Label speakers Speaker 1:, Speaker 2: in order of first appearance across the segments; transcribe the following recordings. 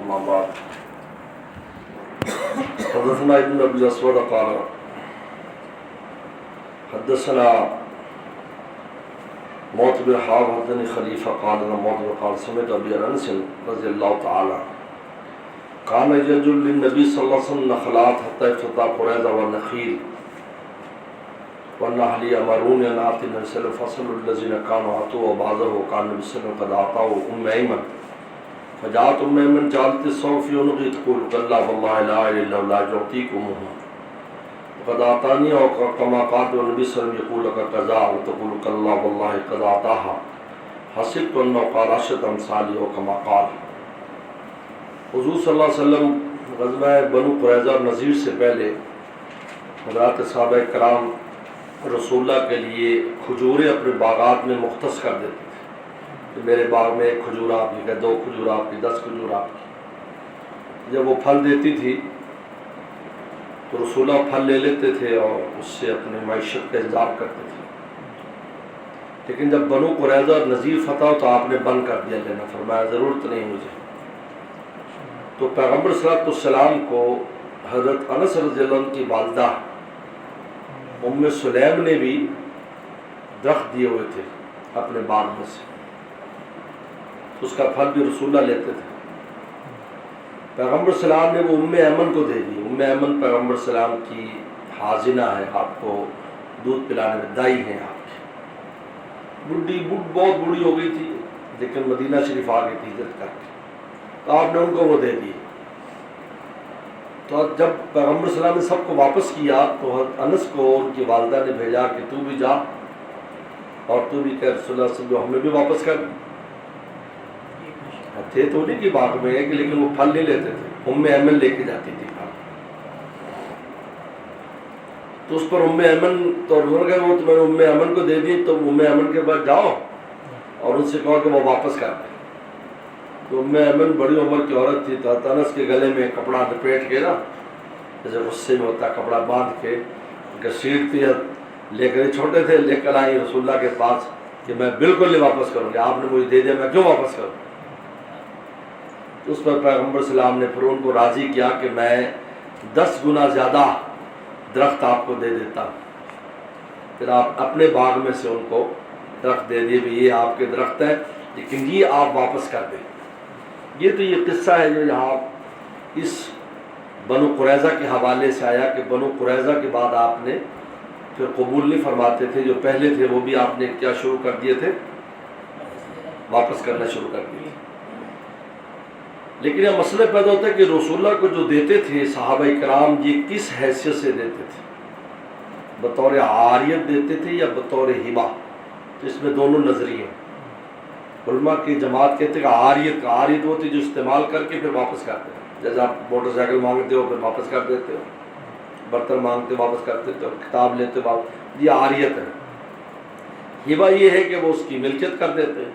Speaker 1: أما بعد حدثنا ابن أبي الأسود قال حدثنا موت بن حاب حدثني خليفة قال موت بن قال سمعت أبي أنس رضي الله تعالى كان يجعل للنبي صلى الله عليه وسلم نخلات حتى افتتح قريظة والنخيل والنحل يأمرون أن آتي النبي صلى الله عليه وسلم فصل الذين كانوا عطوا وبعضه وكان النبي صلى الله عليه وسلم قد أعطاه أيمن فجاءت أيمن جعلت الصوف في عنقي تقول كلا والله لا إله إلا الله يعطيكمه قد أعطاني وكما قال النبي صلى الله عليه وسلم يقول لك كذا وتقول كلا والله قد أعطاها حسبت أنه قال عشرة أمثال وكما قال. حضور صلی اللہ علیہ وسلم غزوہ بنو قریظہ اور نذیر سے پہلے حضرات صحابہ کرام رسول اللہ کے لیے کھجوریں اپنے باغات میں مختص کر دیتے تھے کہ میرے باغ میں ایک کھجور آپ کی، 2 کھجور آپ کی، 10 کھجور آپ کی. جب وہ پھل دیتی تھی تو رسول اللہ پھل لے لیتے تھے اور اس سے اپنی معیشت کا انتظام کرتے تھے. لیکن جب بنو قریظہ اور نذیر فتح تو آپ نے بند کر دیا لینا، فرمایا ضرورت نہیں مجھے. تو پیغمبر صلی اللہ علیہ وسلم کو حضرت انس رضی اللہ عنہ کی والدہ ام سلیم نے بھی درخت دیے ہوئے تھے اپنے باغ میں سے، اس کا پھل بھی رسول اللہ لیتے تھے. پیغمبر صلی اللہ علیہ وسلم نے وہ ام ایمن کو دے دی. ام ایمن پیغمبر صلی اللہ علیہ وسلم کی حاضنہ ہے، آپ کو دودھ پلانے میں دائی ہیں. آپ کی بہت بوڑھی ہو گئی تھی لیکن مدینہ شریف آ گئی تھی ہجرت کر کے، تو آپ نے ان کو وہ دے دی. تو جب پیغمبر صلی اللہ علیہ وسلم نے سب کو واپس کیا تو انس کو ان کی والدہ نے بھیجا کہ تو بھی جا اور تو بھی کہ رسول اللہ صلی اللہ علیہ وسلم ہمیں بھی واپس کر. تھے تو نہیں کہ باغ میں ایک، لیکن وہ پھل نہیں لیتے تھے، ام ایمن لے کے جاتی تھی پھل. تو اس پر ام ایمن تو وہ تو میں نے ام ایمن کو دے دی. تو ام ایمن کے بعد جاؤ اور ان سے کہو کہ وہ واپس کر دیں. تو ام ایمن بڑی عمر کی عورت تھی، تو انس کے گلے میں کپڑا لپیٹ کے نا جیسے غصے میں ہوتا کپڑا باندھ کے گھسیٹ تھی لے کر، چھوٹے تھے لے کر آئی رسول اللہ کے پاس کہ میں بالکل نہیں واپس کروں گی، آپ نے مجھے دے دیا میں کیوں واپس کروں. تو اس پر پیغمبر صلی اللہ علیہ وسلم نے پھر ان کو راضی کیا کہ میں 10 گنا زیادہ درخت آپ کو دے دیتا ہوں. پھر آپ اپنے باغ میں سے ان کو درخت دے دیے بھی یہ آپ کے درخت ہیں لیکن یہ آپ واپس کر دیں. یہ تو یہ قصہ ہے جو یہاں اس بنو قریظہ کے حوالے سے آیا کہ بنو قریظہ کے بعد آپ نے پھر قبول نہیں فرماتے تھے، جو پہلے تھے وہ بھی آپ نے کیا شروع کر دیے تھے، واپس کرنا شروع کر دیے. لیکن یہ مسئلہ پیدا ہوتا ہے کہ رسول اللہ کو جو دیتے تھے صحابہ کرام یہ کس حیثیت سے دیتے تھے، بطور عاریت دیتے تھے یا بطور ہبہ. تو اس میں دونوں نظریے ہیں. علماء کی جماعت کہتے ہیں کہ عاریت ہوتی جو استعمال کر کے پھر واپس کرتے ہیں. جیسے آپ موٹر سائیکل مانگتے ہو پھر واپس کر دیتے ہو، برتن مانگتے واپس کر دیتے ہو، کتاب لیتے واپس، یہ عاریت ہے. ہبہ یہ ہے کہ وہ اس کی ملکیت کر دیتے ہیں.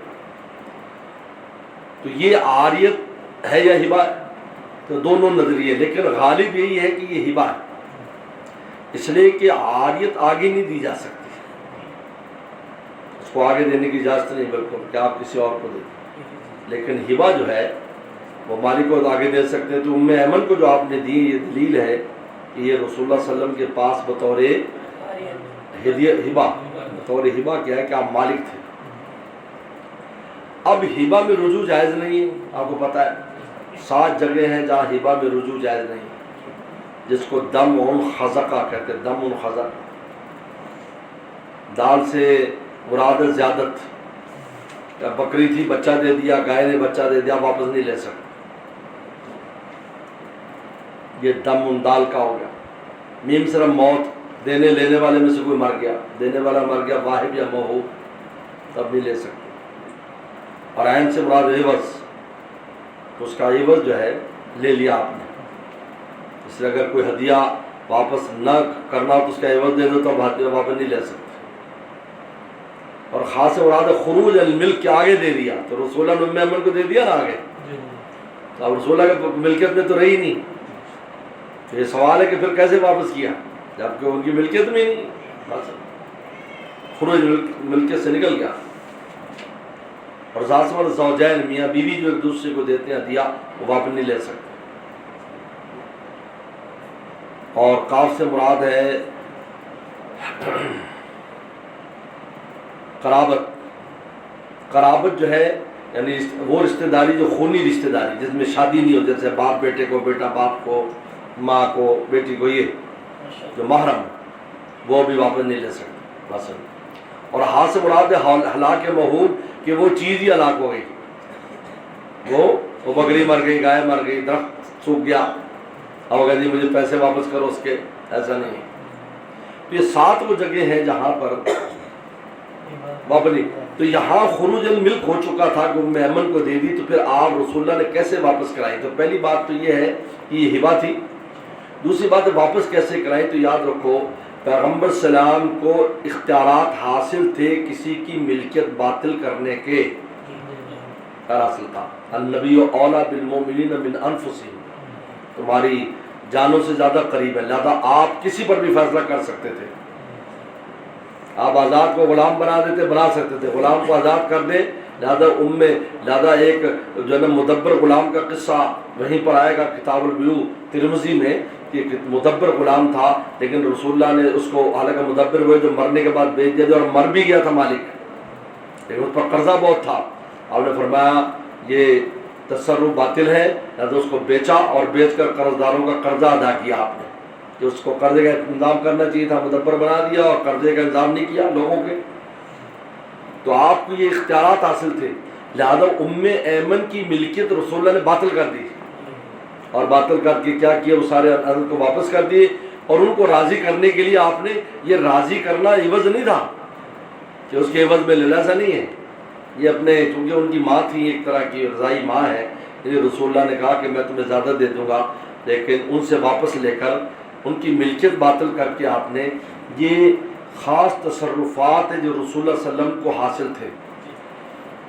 Speaker 1: تو یہ عاریت ہے یا ہبہ ہے، تو دونوں نظریے، لیکن غالب یہی ہے کہ یہ ہبہ ہے، اس لیے کہ عاریت آگے نہیں دی جا سکتی، اس کو آگے دینے کی اجازت نہیں بالکل کہ آپ کسی اور کو دیں. لیکن ہبہ جو ہے وہ مالک کو آگے دے سکتے ہیں. تو ام ایمن کو جو آپ نے دی یہ دلیل ہے کہ یہ رسول اللہ صلی اللہ علیہ وسلم کے پاس بطور ہبہ، بطور ہبہ کیا ہے کہ آپ مالک تھے. اب ہبہ میں رجوع جائز نہیں ہے، آپ کو پتہ ہے 7 جگہ ہیں جہاں ہبہ میں رجوع جائز نہیں، جس کو دم خزقہ کہتے ہیں. دم خزق، دال سے مراد زیادت، بکری تھی بچہ دے دیا، گائے نے بچہ دے دیا، واپس نہیں لے سکتے، یہ دم دال کا ہو گیا. میم صرف موت، دینے لینے والے میں سے کوئی مر گیا، دینے والا مر گیا واہب یا موہوب، تب نہیں لے سکتے. اور عین سے مراد عوض، تو اس کا عوض جو ہے لے لیا آپ نے. اس لیے اگر کوئی ہدیہ واپس نہ کرنا تو اس کا عوض دے دو تو واپس نہیں لے سکتے. اور خاص مراد خروج الملک کے آگے دے دیا، تو رسول اللہ نے ام ایمن کو دے دیا نا آگے، تو اب رسول اللہ کے ملکیت میں تو رہی نہیں. تو یہ سوال ہے کہ پھر کیسے واپس کیا جبکہ ان کی ملکیت میں ہی نہیں، خروج ملکیت سے نکل گیا. اور ذات زوجین میاں بیوی جو ایک دوسرے کو دیتے ہیں ہدیہ وہ واپس نہیں لے سکتے۔ اور کاف سے مراد ہے قرابت۔ قرابت جو ہے یعنی وہ رشتہ داری جو خونی رشتہ داری جس میں شادی نہیں ہوتی، جیسے باپ بیٹے کو، بیٹا باپ کو، ماں کو بیٹی کو، یہ جو محرم وہ بھی واپس نہیں لے سکتے مثلا۔ اور ہاتھ سے مراد ہے ہلاک محول کہ وہ چیز ہی ہلاک ہو گئی، وہ بکری مر گئی، گائے مر گئی، درخت سوکھ گیا، اب اگر جی مجھے پیسے واپس کرو اس کے، ایسا نہیں ہے۔ تو یہ 7 وہ جگہ ہیں جہاں پر واپس نہیں۔ تو یہاں خروج الملک ہو چکا تھا کہ ام ایمن کو دے دی، تو پھر آپ رسول اللہ نے کیسے واپس کرائی؟ تو پہلی بات تو یہ ہے کہ یہ ہبہ تھی۔ دوسری بات واپس کیسے کرائی؟ تو یاد رکھو پیغمبر السلام کو اختیارات حاصل تھے کسی کی ملکیت باطل کرنے کے، حاصل تھا۔ النبی اولیٰ بالمؤمنین من انفسہم، تمہاری جانوں سے زیادہ قریب ہے، لہذا آپ کسی پر بھی فیصلہ کر سکتے تھے۔ آپ آزاد کو غلام بنا دیتے، بنا سکتے تھے، غلام کو آزاد کر دیں، لہذا ایک جو ہے نا مدبر غلام کا قصہ وہیں پر آئے گا کتاب البیوع ترمذی میں، کہ مدبر غلام تھا لیکن رسول اللہ نے اس کو، حالانکہ مدبر ہوئے جو مرنے کے بعد بیچ دیا، اور مر بھی گیا تھا مالک، لیکن اس پر قرضہ بہت تھا۔ آپ نے فرمایا یہ تصرف باطل ہے، لہذا اس کو بیچا اور بیچ کر قرض داروں کا قرضہ ادا کیا آپ نے، کہ اس کو قرضے کا انتظام کرنا چاہیے تھا، مدبر بنا دیا اور قرضے کا انتظام نہیں کیا لوگوں کے۔ تو آپ کو یہ اختیارات حاصل تھے، لہذا ام ایمن کی ملکیت رسول اللہ نے باطل کر دی، اور باطل کر کے کیا کیا، وہ سارے حضرت کو واپس کر دیے۔ اور ان کو راضی کرنے کے لیے آپ نے یہ راضی کرنا عوض نہیں تھا کہ اس کے عوض میں لے، ایسا نہیں ہے۔ یہ اپنے چونکہ ان کی ماں تھی، ایک طرح کی رضائی ماں ہے، یہ رسول اللہ نے کہا کہ میں تمہیں زیادہ دے دوں گا، لیکن ان سے واپس لے کر ان کی ملکیت باطل کر کے آپ نے یہ خاص تصرفات ہیں جو رسول اللہ صلی اللہ علیہ وسلم کو حاصل تھے۔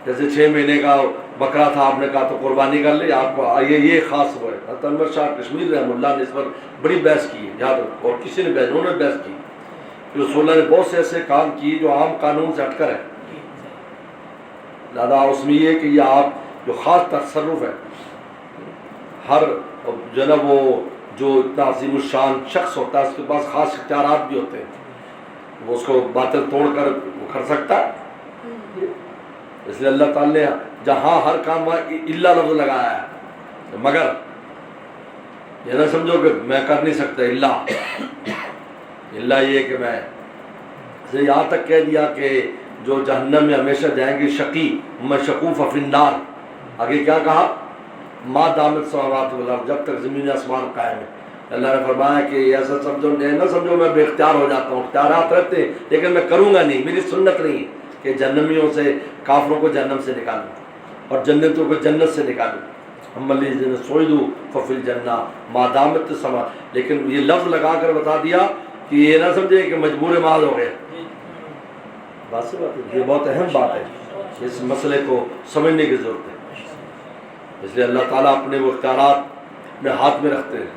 Speaker 1: جیسے 6 مہینے کا بکرا تھا، آپ نے کہا تو قربانی کر لے، آپ کو یہ خاص ہوا ہے۔ حضرت انور شاہ کشمیر رحمہ اللہ نے اس پر بڑی بحث کی ہے، یاد رکھو، اور کسی نے بحث، انہوں نے بحث کی کہ رسول اللہ نے بہت سے ایسے کام کیے جو عام قانون سے ہٹ کر ہے، لہٰذا اس میں یہ کہ یہ آپ جو خاص تصرف ہے، ہر جو ہے نا وہ جو اتنا عظیم الشان شخص ہوتا ہے اس کے پاس خاص اختیارات بھی ہوتے ہیں، وہ اس کو باطل توڑ کر وہ کر سکتا ہے۔ اس لیے اللہ تعالی نے جہاں ہر کام الا لفظ لگایا ہے، مگر یہ نہ سمجھو کہ میں کر نہیں سکتا، الا یہ کہ میں یہاں تک کہہ دیا کہ جو جہنم میں ہمیشہ جائیں گے شقی مشقوف فی النار، آگے کیا کہا؟ ما دامت السماوات والارض، جب تک زمین آسمان قائم ہے۔ اللہ نے فرمایا کہ ایسا سمجھو، نہ سمجھو میں بے اختیار ہو جاتا ہوں، اختیارات رہتے ہیں لیکن میں کروں گا نہیں، میری سنت نہیں ہے کہ جہنمیوں سے، کافروں کو جہنم سے نکالوں اور جنتوں کو جنت سے نکالوں۔ ہم الذین سعدوا ففی الجنہ ما دامت السماوات، لیکن یہ لفظ لگا کر بتا دیا کہ یہ نہ سمجھے کہ مجبور ماض ہو گئے۔ بات یہ بہت اہم بات ہے، اس مسئلے کو سمجھنے کی ضرورت ہے۔ اس لیے اللہ تعالیٰ اپنے وہ اختیارات میں ہاتھ میں رکھتے ہیں۔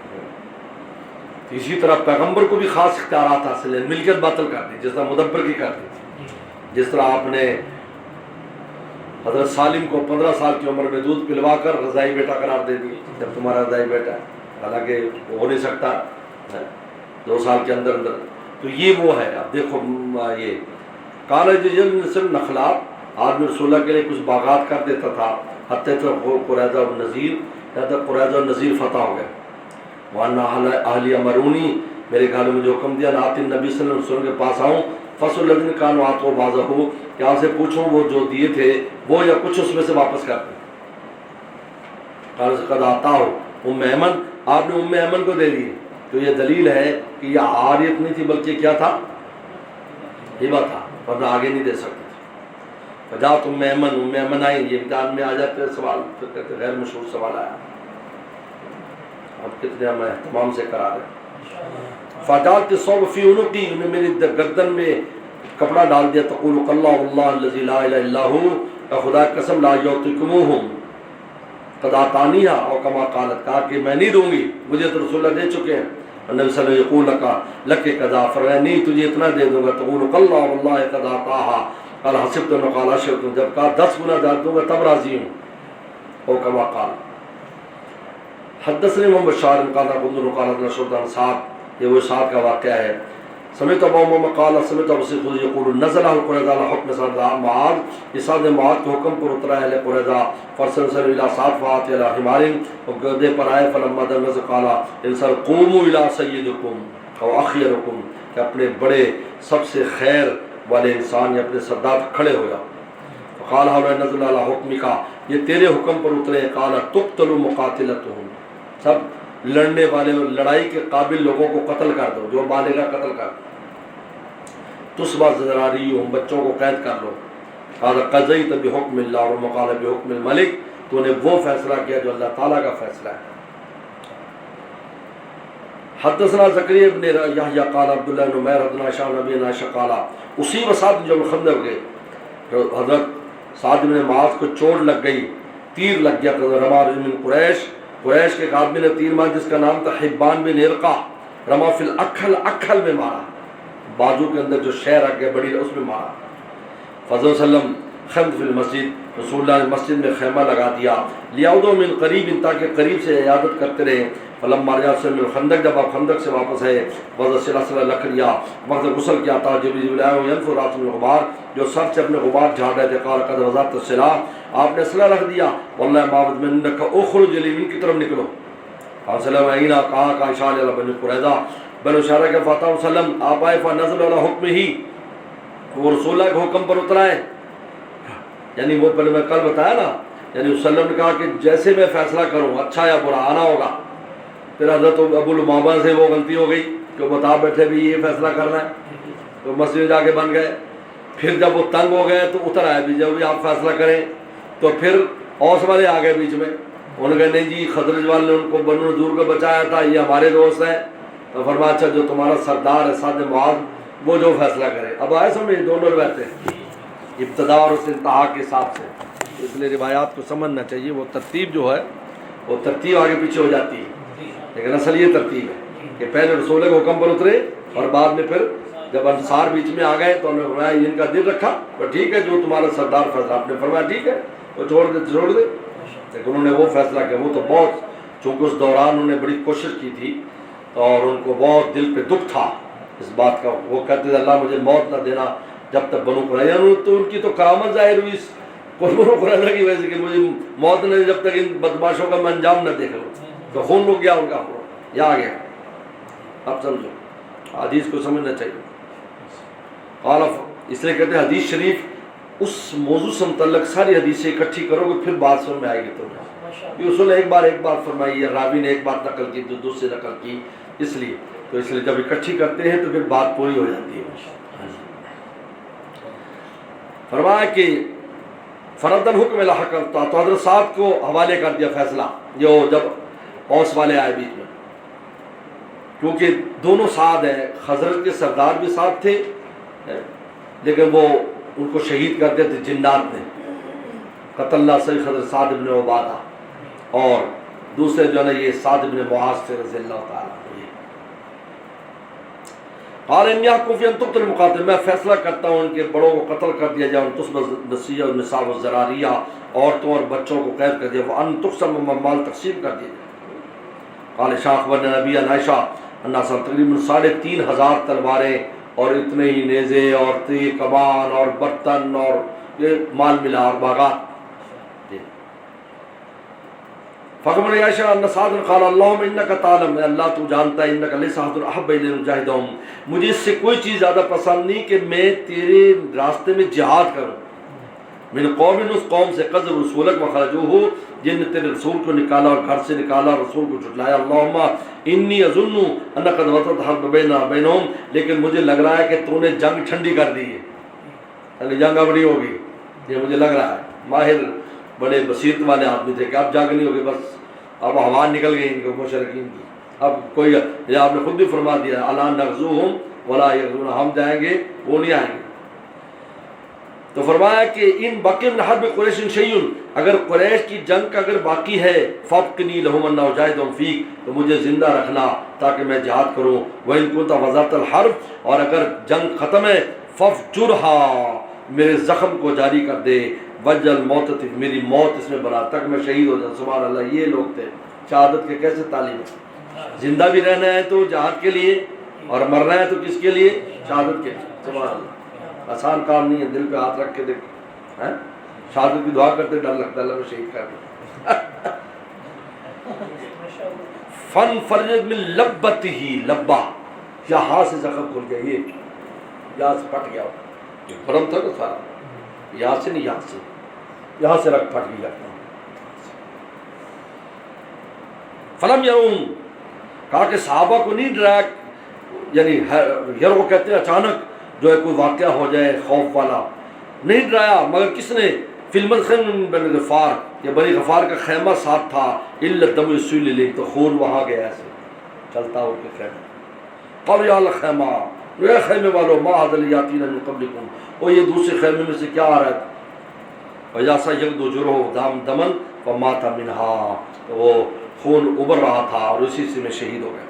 Speaker 1: اسی طرح پیغمبر کو بھی خاص اختیارات حاصل ہیں، ملکیت باطل کر دی، جس طرح مدبر کی کر دی، جس طرح آپ نے حضرت سالم کو 15 سال کی عمر میں دودھ پلوا کر رضائی بیٹا قرار دے دی، جب تمہارا رضائی بیٹا ہے، حالانکہ وہ ہو نہیں سکتا 2 سال کے اندر اندر۔ تو یہ وہ ہے، اب دیکھو یہ کالج نسل نخلات، آدمی رسول اللہ کے لیے کچھ باغات کر دیتا تھا، حتیٰ قریظہ اور نذیر، قریظہ اور نذیر فتح ہو گئے۔ وَأَنَّ أَهْلِيَ أَمَرُونِي، میرے گھر میں مجھے حکم دیا نَآتِ النبی صلی اللہ علیہ وسلم کے پاس آؤں، فَصُلُ الَّذِينَ كَانُوا عَطُوا بَعْضَهُ، کہ آپ سے پوچھوں وہ جو دیے تھے وہ یا کچھ اس میں سے واپس کر دیں۔ قَدْ آتَاهُ ام ایمن، آپ نے ام ایمن کو دے دیے، تو یہ دلیل ہے کہ یہ عاریت نہیں تھی بلکہ کیا تھا؟ ہبہ تھا، ورنہ آگے نہیں دے سکتے۔ فجاءت ام ایمن آئی، یہ امتحان میں آ جاتے ہیں سوال، پھر کہتے غیر مشہور سوال آیا، اب کتنے ہم اہتمام سے کرا رہے۔ فجاءت الثوب فی عنقی، انہیں میری گردن میں کپڑا ڈال دیا، تقول اللہ واللہ الذی لا الہ الا هو، خدا کی قسم لا یعطیکموہم قد اعطانیھا، اور کما قالت، کہا کہ میں نہیں دوں گی، مجھے تو رسول اللہ دے چکے ہیں۔ النبی صلی اللہ علیہ وسلم یقول لک قد، فرمایا نہیں تجھے اتنا دے دوں گا، تقول اللہ واللہ قد اعطاھا، قال حسبت انه قال اشرت، جب کہا 10 گنا زیادہ دوں گا تب راضی ہوں، او کما قال. حدثني محمد بشار قال ابن قال ابن شردان صاحب، یہ وہ سعد کا واقعہ ہے. سمعت ابو امامہ قال سمعت ابو سعید خدری یقول نزل القريظة على حكم سعد معاذ، یہ سعد معاذ کے حکم پر اترا ہے قریظہ. فرسل الى سعد فات الى حمار، اور گدے پر آئے. فلما نزل قال انصر قوموا الى سيدكم او اخيركم، کہ اپنے بڑے سب سے خیر والے انسان یا اپنے سردار کھڑے ہو جاؤ. قال هؤلاء نزل على حكمك، یہ تیرے حکم پر اترے. قال تقتل مقاتلتهم، سب لڑنے والے لڑائی کے قابل لوگوں کو قتل کر دو، جو بالغ قتل کر دو. تسبا ذراریہم، بچوں کو قید کر لو. قال قضیت بحکم اللہ، اور قال بحکم الملک، تو نے وہ فیصلہ کیا جو اللہ تعالیٰ کا فیصلہ ہے. حدثنا زکریا بن یحییٰ قال عبداللہ بن عمیر حدثنا شاہ نبی عائشہ قال اصیب سعد جب خندق گئے، حضرت سعد بن معاذ کو چوٹ لگ گئی، تیر لگ گیا. رما من قریش، قریش کے ایک آدمی نے تیر مارا جس کا نام تھا حبان بن ارقا. رما فی الاکھل، اکھل میں مارا، بازو کے اندر جو شہ رکھ گیا بڑی اس میں مارا. فضل وسلم خند فی المسجد، رسول اللہ نے مسجد میں خیمہ لگا دیا. لیاؤدو من قریب، تاکہ قریب سے عیادت کرتے رہے. فلما رجع من الخندق، جب آپ خندق سے واپس آئے. وضع صلی اللہ لکھ لیا، وقت غسل کیا تھا. جبریل آئے ینفر رأس من الغبار، جو سر سے اپنے غبار جھاڑ رہے تھے. قال قد وضعت السلاح، آپ نے اسلحہ رکھ دیا. واللہ معبد میں انک اخرج الیمین کی طرف نکلو. فصلم عینا، کہا کا اشارہ علی بنی قریظہ، بنو اشارہ کے فاتح وسلم. آپ آئے فنزل علی حکم ہی، وہ رسول اللہ کے حکم پر اترائے. یعنی وہ پہلے میں کل بتایا نا، یعنی وسلم نے کہا کہ جیسے میں فیصلہ کروں اچھا یا برا آنا ہوگا. پھر حضرت ابو الامامہ سے وہ غلطی ہو گئی کہ وہ بتا بیٹھے بھی یہ فیصلہ کرنا ہے، تو مسجد میں جا کے بن گئے. پھر جب وہ تنگ ہو گئے تو اتر آئے بھی جب بھی آپ فیصلہ کریں. تو پھر اوس والے آ گئے بیچ میں، انہوں نے کہا نہیں جی خزرج والے نے ان کو بنو نذور کو بچایا تھا، یہ ہمارے دوست ہیں. تو فرمایا اچھا جو تمہارا سردار ہے سعد معاذ، وہ جو فیصلہ کرے. اب آئے سمجھ دونوں روایتیں ابتدا اور اس انتہا کے حساب سے، اس لیے روایات کو سمجھنا چاہیے. وہ ترتیب جو ہے وہ ترتیب آگے پیچھے ہو جاتی ہے، لیکن اصل یہ ترتیب ہے کہ پہلے رسول کے حکم پر اترے اور بعد میں پھر جب انصار بیچ میں آ گئے تو انہوں نے فرمایا ان کا دل رکھا اور ٹھیک ہے جو تمہارا سردار فیصلہ. آپ نے فرمایا ٹھیک ہے وہ چھوڑ دے. لیکن انہوں نے وہ فیصلہ کیا. وہ تو بہت، چونکہ اس دوران انہوں نے بڑی کوشش کی تھی اور ان کو بہت دل پہ دکھ تھا اس بات کا. وہ کہتے تھے اللہ مجھے موت نہ دینا جب تک بنو قریظہ، تو ان کی تو کرامت ظاہر ہوئی اس بنو قریظہ کی وجہ سے کہ مجھے موت نہ، جب تک ان بدماشوں کا میں انجام نہ دیکھ لوں. تو خون رک گیا ان کا، یہ آ گیا. اب سمجھو حدیث کو سمجھنا چاہیے. قال، اس لیے کہتے ہیں حدیث شریف اس موضوع سے متعلق ساری حدیثیں اکٹھی کرو گے پھر بات سمجھ میں آئے گی. تو یہ اصول ایک بات فرمائی ہے، راوی نے ایک بات نقل کی تو دوسرے نقل کی، اس لیے جب اکٹھی کرتے ہیں تو پھر بات پوری ہو جاتی ہے. فرمایا کہ فرد الحکم الحق، تو حضرت سعد کو حوالے کر دیا فیصلہ. جو جب اوس والے آئے بیچ میں، کیونکہ دونوں سعد ہیں، خزرج کے سردار بھی سعد تھے لیکن وہ ان کو شہید کر دیتے جنات نے. قتل اللہ سید حضرت سعد بن عبادہ، اور دوسرے جو ہے یہ سعد بن معاذ سے رضی اللہ تعالیٰ. قال ان يحكم في ان تقتل المقاتل، میں فیصلہ کرتا ہوں ان کے بڑوں کو قتل کر دیا جائے. ان تصب النسیہ والنساء والذراریہ، عورتوں اور بچوں کو قید کر دیا. وان تقسم مال تقسیم کر دیا جائے. قال شاخ بن نبی عائشہ اناس، تقریباً 3500 تلواریں اور اتنے ہی نیزے اور تیر کمان اور برتن اور یہ مال ملا اور باغات. فقمن عائشہ ان سعد قال اللهم انك تعلم، اللہ تو جانتا ہے، انك ليس احد احب الى المجاهدون، مجھے اس سے کوئی چیز زیادہ پسند نہیں کہ میں تیرے راستے میں جہاد کروں. من قوم، اس قوم سے، قذر رسولک وخرجوه، جن نے تیرے رسول کو نکالا اور گھر سے نکالا، رسول کو جھٹلایا. اللهم انی اظن انك قد وطئت الحرب بینهم، لیکن مجھے لگ رہا ہے کہ تو نے جنگ ٹھنڈی کر دی ہے، یعنی جنگ بڑی ہوگی، یہ مجھے لگ رہا ہے. ماہر بڑے بصیرت والے آدمی تھے کہ اب جنگ نہیں ہوگی، بس اب ہوا نکل گئی ان کو مشرکین کی. اب کوئی، یہ آپ نے خود بھی فرما دیا الا نغزوہم ولا یغزون، ہم جائیں گے وہ نہیں آئیں گے. تو فرمایا کہ ان بقی من حرب قریش شیء، اگر قریش کی جنگ کا اگر باقی ہے فابقنی لہم ان اجاہدہم فیک، تو مجھے زندہ رکھنا تاکہ میں جہاد کروں. وان کنت وضعت الحرب، اور اگر جنگ ختم ہے فافجرها، میرے زخم کو جاری کر دے، وجل موت، میری موت اس میں بنا تک میں شہید ہو جاؤں۔ سبحان اللہ، یہ لوگ تھے شہادت کے کیسے تعلیم۔ زندہ بھی رہنا ہے تو جہاد کے لیے، اور مرنا ہے تو کس کے لیے؟ شہادت کے لیے۔ سبحان اللہ، آسان کام نہیں ہے، دل پہ ہاتھ رکھ کے دیکھو، شہادت کی دعا کرتے ڈر لگتا ہے اللہ میں شہید کر دے۔ فن فرجت من لبتی ہی، لبا یہاں سے زخم کھل گیا، یہ یہاں سے پھٹ گیا، برم تھا نا سارا، یہاں سے نہیں، یہاں سے رکھ پھٹ گیا۔ فلم یرون، کہا کہ صحابہ کو نہیں ڈرایا، یعنی یرو کہتے ہیں اچانک جو ہے کوئی واقعہ ہو جائے خوف والا، نہیں ڈرایا، مگر کس نے؟ فلم من بنی غفار، یہ بنی غفار کا خیمہ ساتھ تھا، الا دم یسیل الیہ، تو خون وہاں گیا ایسے چلتا ہو کے خیمہ۔ قال یا الخیمہ، اے خیمے والو، ما ھذا الذی یاتینا من قبلکم، وہ یہ دوسرے خیمے میں سے کیا آ رہا ہے؟ وجا سیغدو جرح دمن فمات منہا، وہ خون ابر رہا تھا اور اسی سے میں شہید ہو گیا۔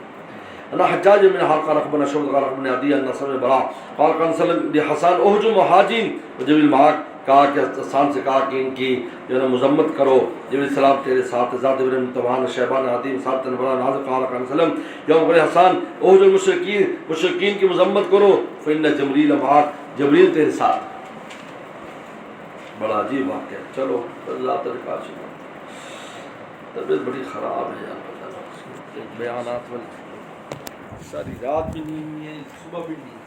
Speaker 1: انا حجاج من حال قال ربنا شهد قال ربنا عدي ان نصر برا قال كان سلم حسان اهجم مهاجين وجبل معك، کہا کہ حسان سے کہا کہ ان کی جو ہے مذمت کرو، جبریل السلام تیرے ساتھ، ذات ابن تمہان شیبان عدیم ساتھ تنبرا ناظر قال كان سلم یوم قال حسان اهجم مشرکین کی مذمت کرو فإن جبریل معك، جبریل تیرے ساتھ۔ بڑا عجیب واقعہ۔ چلو اللہ تعالی کا شکر، طبیعت بڑی خراب ہے یار، بیانات والی ساری رات بھی نہیں ہے، صبح بھی نہیں ہے۔